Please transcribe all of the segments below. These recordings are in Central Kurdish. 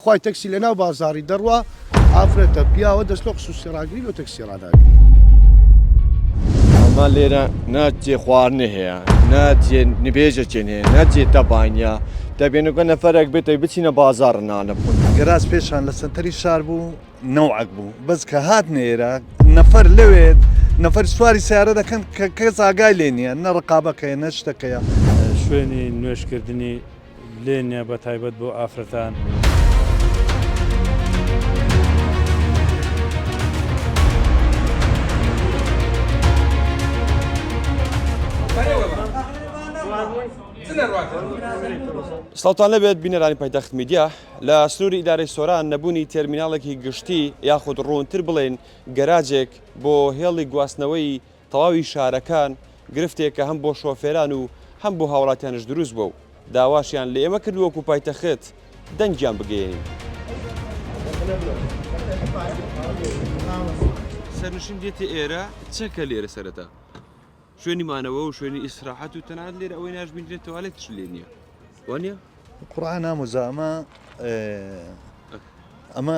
خوای تەکسی لەناو بازاری دەڕوا ئافرەتە پیاوە دەستۆ خصوصی ڕاگری و تەکسی ڕداگری ئەمە لێرە ناچێ خواردنە هەیە ناچێ نبێژەچێن هەیە ناچێت تەبانیا دەبێنەکە نەفەرێک بێت بچینە بازار نانە بوون گەراز پێشان لە سنتەری شار بوو نەوعک بوو بەس کە هات نێرە نەفەر لەوێت نەفەر سواری سیارە دەکەن کە کەس ئاگای لێ نییە نە ڕقابەکەیە نە شتەکەیە شوێنی نوێشکردنی لێنە بە تایبەت بۆ ئافرەتان. سڵتان لەبێت بینەرانی پایتەخت میدیا لە سنووری ئیدارەی سۆران نەبوونی تێرمیناڵێکی گشتی یاخود ڕوونتر بڵێن گەراجێک بۆ هێڵی گواستنەوەی تەواوی شارەکان گرفتێکە هەم بۆ شۆفێران و هەم بۆ هاوڵاتیانش دروست بوو داواشیان لە ئێمە کرد وەکو پایتەخت دەنگیان بگەێنین. سەرنشین دێتە ئێرە چەکە لێرە سەرەتا شوێنی مانەوە و شوێنی ئیسراحەت و تەنانەت لێرە ئەوەی ناژبینرێت توالێت چ لێ نییە وانە؟ قورئان نامۆزا ئەمە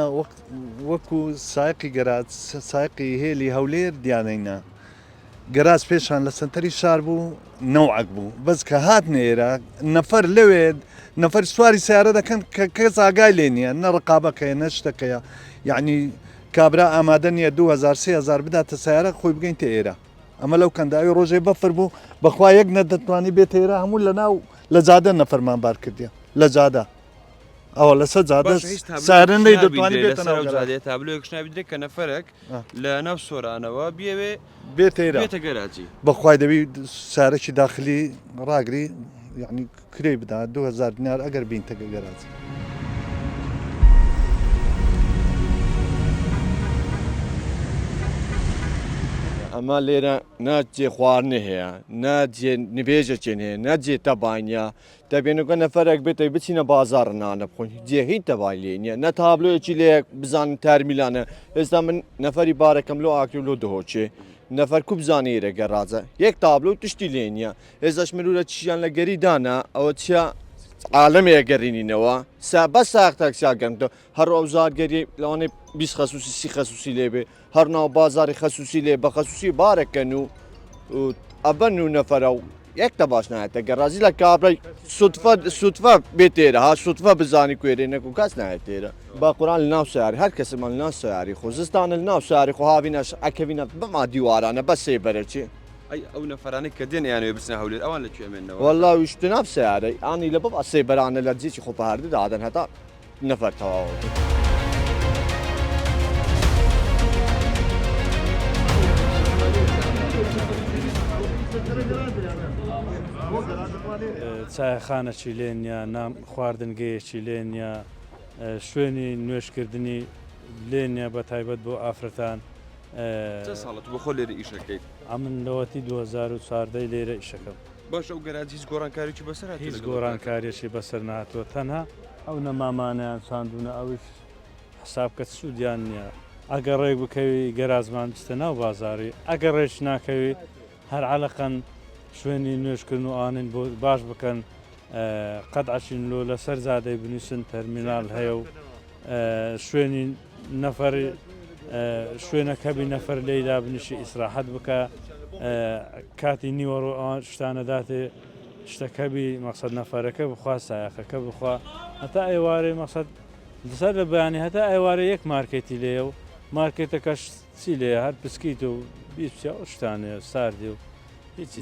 وەکو سایقی گەراج سایقی هێلی هەولێر دیانەینە گەراج پێشان لە سنتەری شار بوو نەوعک بوو بەس کە هات نێرە نەفەر لەوێت نەفەر سواری سیارە دەکەن کە کەس ئاگای لێ نییە نە ڕقابەکەیە نە شتەکەیە یعنی کابرا ئامادە نییە 2000 بداتە سیارە خۆی بگەینتە ئێرە ئەمە لەو کەنداوی ڕۆژێ بەفر بوو بەخوا یەک نەدەتوانی بێت ئێرە هەموو لە ناو لە جادە نەفەرمان بار کردیە لە جادە ئەوە لەسەر جادە سارنەی دەتوانی بێتە ناو جادێ تابلۆیەک شنای بدرێت کە نەفەرێک لە ناو سۆرانەوە بێوێ بێت ئێرە بێتە گەراجی بەخوای دەبی سارێکی داخلی ڕاگری یعنی کرێ بدات 2000 دینار ئەگەر بینتە گەراجی. ئەمە لێرە ناچێ خواردنە هەیە ناچێ نبێژەچێن هەیە ناچێت تەبانیا دەبێنەکە نەفەرێک بێت بچینە بازار نانە بخۆین جێهین تەبای لێ نییە نە تابلۆیەکی لێ بزانن تەرمیلانە ئێستا من نەفەری بارەکەم لۆ ئاکرێ لۆ دهۆچێ نەفەر کو بزانێ ئێرە گەڕازە یەک تابلۆ تشتی لێ نییە ئێستاش مرورە چیان لە گەری دانا ئەوە چیا عالەمەیە گەڕینینەوە بە ساخ تاکسیاگەمتە هەر ئەو زارگەری لەوانێ 20 خەسوسی 30 خەسوسی لێبێ هەر ناو بازاری خەسوسی لێ بە خەسوسی بارەکەن و ئەبەن و نەفەرە و یەک تە باش نایەتە گەڕازی لە کابرای سوتفە بێت ئێرە ها سوتفە بزانی کوێرێنەک و کەس نایەت ئێرە با قورآن لە ناو سیاری هەر کەسمان لە ناو سیاری خۆزستانە لە ناو سیاری خۆ هاوینەش ئەکەوینە بەما دیوارانە بە سێ بەرەچێ ئەو نەفەرانەی کە دێن یانوێ بچنە هەولێر ئەوان لەکوێ مێنەوە والله ویشتە ناو سیارەی ئانی لە بەب ئەسێ بەرانە لە جێکی خۆپەهاردە دادەن هەتا نەفەر تەواوە. چایخانەی لێن نیە نام خواردنگەیەکی لێن نیە شوێنی نوێشکردنی لێنە بە تایبەت بۆ ئافرەتان. ساڵەت بۆ خۆ لێرە ئیشەکەیت ئەمن لەوەتی 2014 لێرە ئیشەکەم باش ئەو گەراج هیچ گۆڕانکاریی بەسەر هیچ گۆڕانکاریەکی بەسەر نهاتوە تەنها ئەو نەمامانیان ساندونە ئەوش حساب کە سوودیان نییە ئەگەر ڕێک بکەوی گەرازمان بستە ناو بازاری ئەگەر ڕێش ناکەوی هەر عەلەقەن شوێنی نوێشکردن و ئانن بۆ باش بکەن قەدعەچین لۆ لەسەر زادەی بنووسن تەرمینال هەیە و شوێنی نەفەری شوێنەکەبی نەفەر لێیدا بنیشی ئیسراحەت بکە کاتی نیوەڕۆ ئەوان شتانەداتێ شتەکەبی مەقسەد نەفەرەکە بخوا سایەخەکە بخوا هەتا ئێوارەی مەقسەد لەسەر لە بەیانی هەتا ئێوارە یەک مارکێتی لێە و مارکێتەکەش چی لێ هەر پسکیت و بیسیا شتانێ ساردی و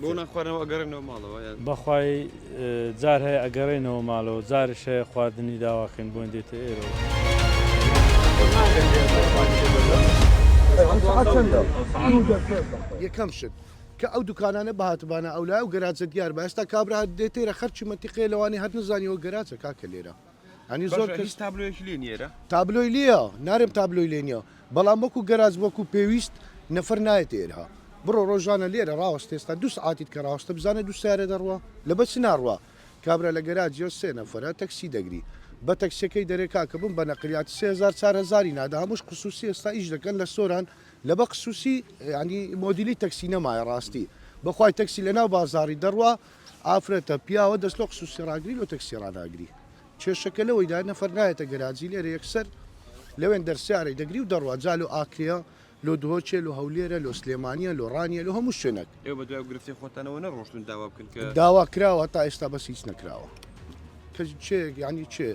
بۆ نەخوارنەوە ئەگەڕێنەوە ماڵەوە بەخوای جار هەیە ئەگەڕێنەوە ماڵەوە جارش هەیە خواردنی داواکەن بۆن دێتە ئێرەوە. یەکەم شت کە ئەو دوکانانە بەهاتبانە ئەولای و گەراجە دیار بە ئێستا کابرا دێتێرە خەرچی مەتیقێ لەوانی هەر نزانیەوە گەراجە کاکە لێرە هەنی زۆر کەس تابلۆیەکی لێ نیێرە تابلۆی لێە نارم تابلۆی لێ نییە بەڵام وەکو گەراج وەکو پێویست نەفەر نایەت ئێرها بڕۆ ڕۆژانە لێرە ڕاوەست ئێستا دو سعاتیت کە ڕاوەستە بزانە دو سیارە دەڕوە لە بەچ ناڕوە کابرا لە گەراجیۆ سێ نەفەرە تەکسی دەگری بە تەکسیەکەی دەرێکا کە بم بە نەقلیاتی 3000 نادا هەمووش خصوصی ئێستا ئیش دەکەن لە سۆران لە بە خصوصی ینی مۆدیلی تەکسی نەمایە ڕاستی بەخوای تەکسی لە ناو بازاری دەڕوا ئافرەتە پیاوە دەستۆ خصوصی ڕاگری و تەکسی ڕداگری کێشەکە لەوەیدا نەفەر نایەتە گەراجی لێرە یەکسەر لەوێن دەرسیارەی دەگری و دەڕوا جا لە ئاکریا لۆ دهۆچێ لە هەولێرە لە سلێمانیە لە ڕانیە لە هەموو شوێنێک ئێوە بە دوای گرفتی خۆتانەوە نەڕۆشتون داوا بکەن کە داوا کراوە تا ئێستا بەس هیچ نەکراوە کە چێ یعنی چێ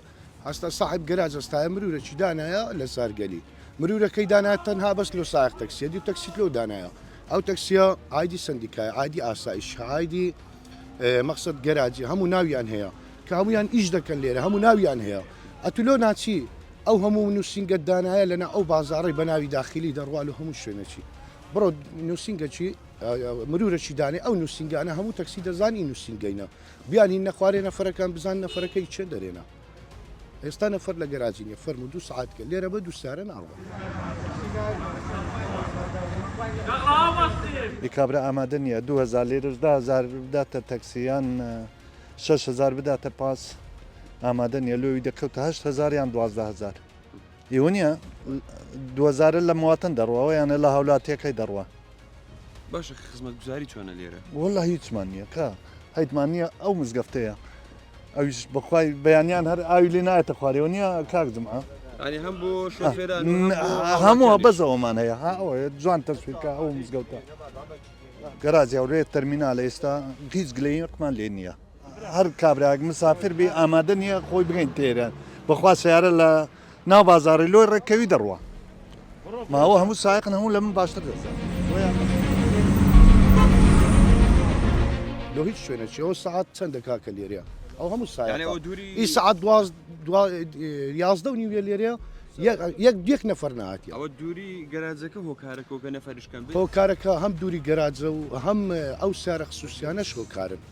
هەستا صاحب گەراج ئەستایە مرورەکی دانایە لە سارگەلی مرورەکەی دانایە تەنها بەس لۆ سایق تەکسیە دی تەکسیت لەو دانایە ئەو تەکسیە ئایدی سندیکای ئایدی ئاسایش ئایدی مەقسەد گەراجی هەموو ناویان هەیە کە هەمویان ئیش دەکەن لێرە هەموو ناویان هەیە ئەتولۆ ناچی ئەو هەموو نووسنگە دانایە لەنا ئەو بازاڕی بە ناوی داخلی دەڕوا لە هەموو شوێنەچی بڕۆ نووسنگەچی مرورەکی دانێ ئەو نووسنگانە هەموو تەکسی دەزانی نووسنگەینە بیانی نەخوارێ نەفرەکان بزان نەفرەکەی چێ دەرێنە ئێستا نەفەر لە گەراجینە فەرم و 2 ساعت کە لێرە بە 2 سارە ناڕوە کابرا ئامادە نییە 2000 لێرەش 10000 بداتە تەکسییان 6000 بداتە پاس ئامادە نیە لۆی دەکەوتە 8000 یان 12000 ئێوە نییە 2000 لە مواتن دەڕەوە یانە لە هەولاتیەکەی دەڕوە باشە خزمەت گوزاری چۆنە لێرە وەڵا هیچمان نییە کە هەیتمان نییە ئەو مزگەفتەیە ئەویش بەخوای بەیانیان هەر ئاوی لێ نایەتە خوارەوە نییە کاکزمە ئەنی هەم بۆ شۆفێران هەمووە بەزەوەمان هەیە ئەوە جوان تەسویرکە ئەو مزگەوتە گەراجی هەورێت تەرمینالە ئێستا هیچ گلەیەکمان لێ نییە هەر کابراک مسافر بێ ئامادە نییە خۆی بگەین تێرە بەخوا سیارە لە ناو بازاڕی لۆی ڕێکەوی دەڕوە ماوە هەموو سایقن هەموو لە من باشتر دەزان لۆ هیچ شوێنەچی ئەو سعات چەندە کاکە لێرە ئەو هەموو یعنی سایە ئەو دووری ئی سعات 11 لێرە یەک نەفەر نهاتی ئەوە دووری گەراجەکە هۆکارەکە کە نەفەرشکان بێت هۆکارەکە هەم دووری گەراجە و هەم ئەو سارە خصوصیانەش هۆکارن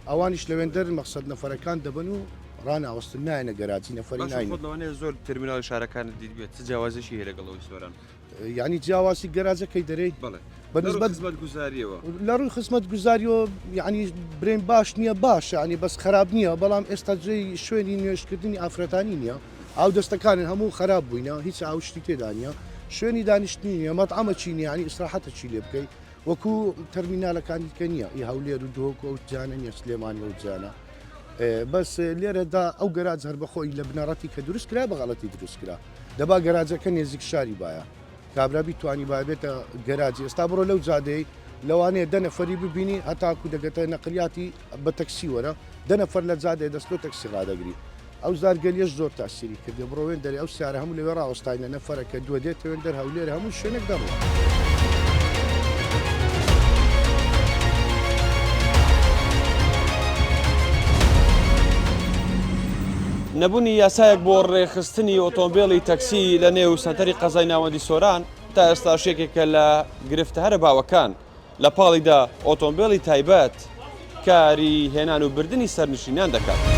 ئەوانیش لەوێندەر مەقسەد نەفەرەکان دەبن و ڕناوەستن نایەنە گەراجی نەفەری ناین خۆڵەوانەیە زۆر ترمینال شارەکان دیت بێت چ جیاوازشی هەیە لەگەڵەوەی سۆران یعنی جیاواسی گەراجەکەی دەرەی بەڵێ بەنسبەت خزمەت گوزاریەوە لە ڕووی خزمەت گوزاریەوە یعنی برێن باش نییە باش ینی بەس خراپ نییە بەڵام ئێستا جێی شوێنی نوێشکردنی ئافرەتانی نییە ئاو دەستەکانن هەموو خراپ بووینە هیچ ئاوشتی تێدانە شوێنی دانیشتنی نیە مەتعەمە چی نیە ینی ئیسراحەتە چی لێ بکەیت وەکو تەرمینالەکانی کە نییە ئی هەولێر و دۆکۆ و جانە نیە سلێمانی و جانە بەس لێرەدا ئەو گەراج هەر بەخۆی لە بنەڕەتی کە دروست کرا بەغەڵەتی دروست کرا دەبا گەراجەکە نێزیک شاری باە کابرا بیتوانی بابێتە گەراجی ئێستا بڕۆ لەو جادەی لەوانەیە دەنەفەری ببینی هەتاکو دەگەتە نەقلیاتی بە تەکسی وەرە دەنەفەر لە جادێ دەستۆ تەکسی ڕدەگری ئەو زارگەلیەش زۆر تاسیری کردێ بڕۆێن دەری ئەو سیارە هەموو لەوێ ڕاوەستاینە نەفەرەکە دووە دێتەوێن دەر هەولێر هەموو شوێنێک دەڕوە نەبوونی یاسایەک بۆ ڕێخستنی ئۆتۆمبیلی تەکسی لە نێو سەنتەری قەزای ناوەندی سۆران تا ئێستا شێکێکە لە گرفتە هەرە باوەکان لە پاڵیدا ئۆتۆمبیلی تایبەت کاری هێنان و بردننی سەرنشینان دەکات.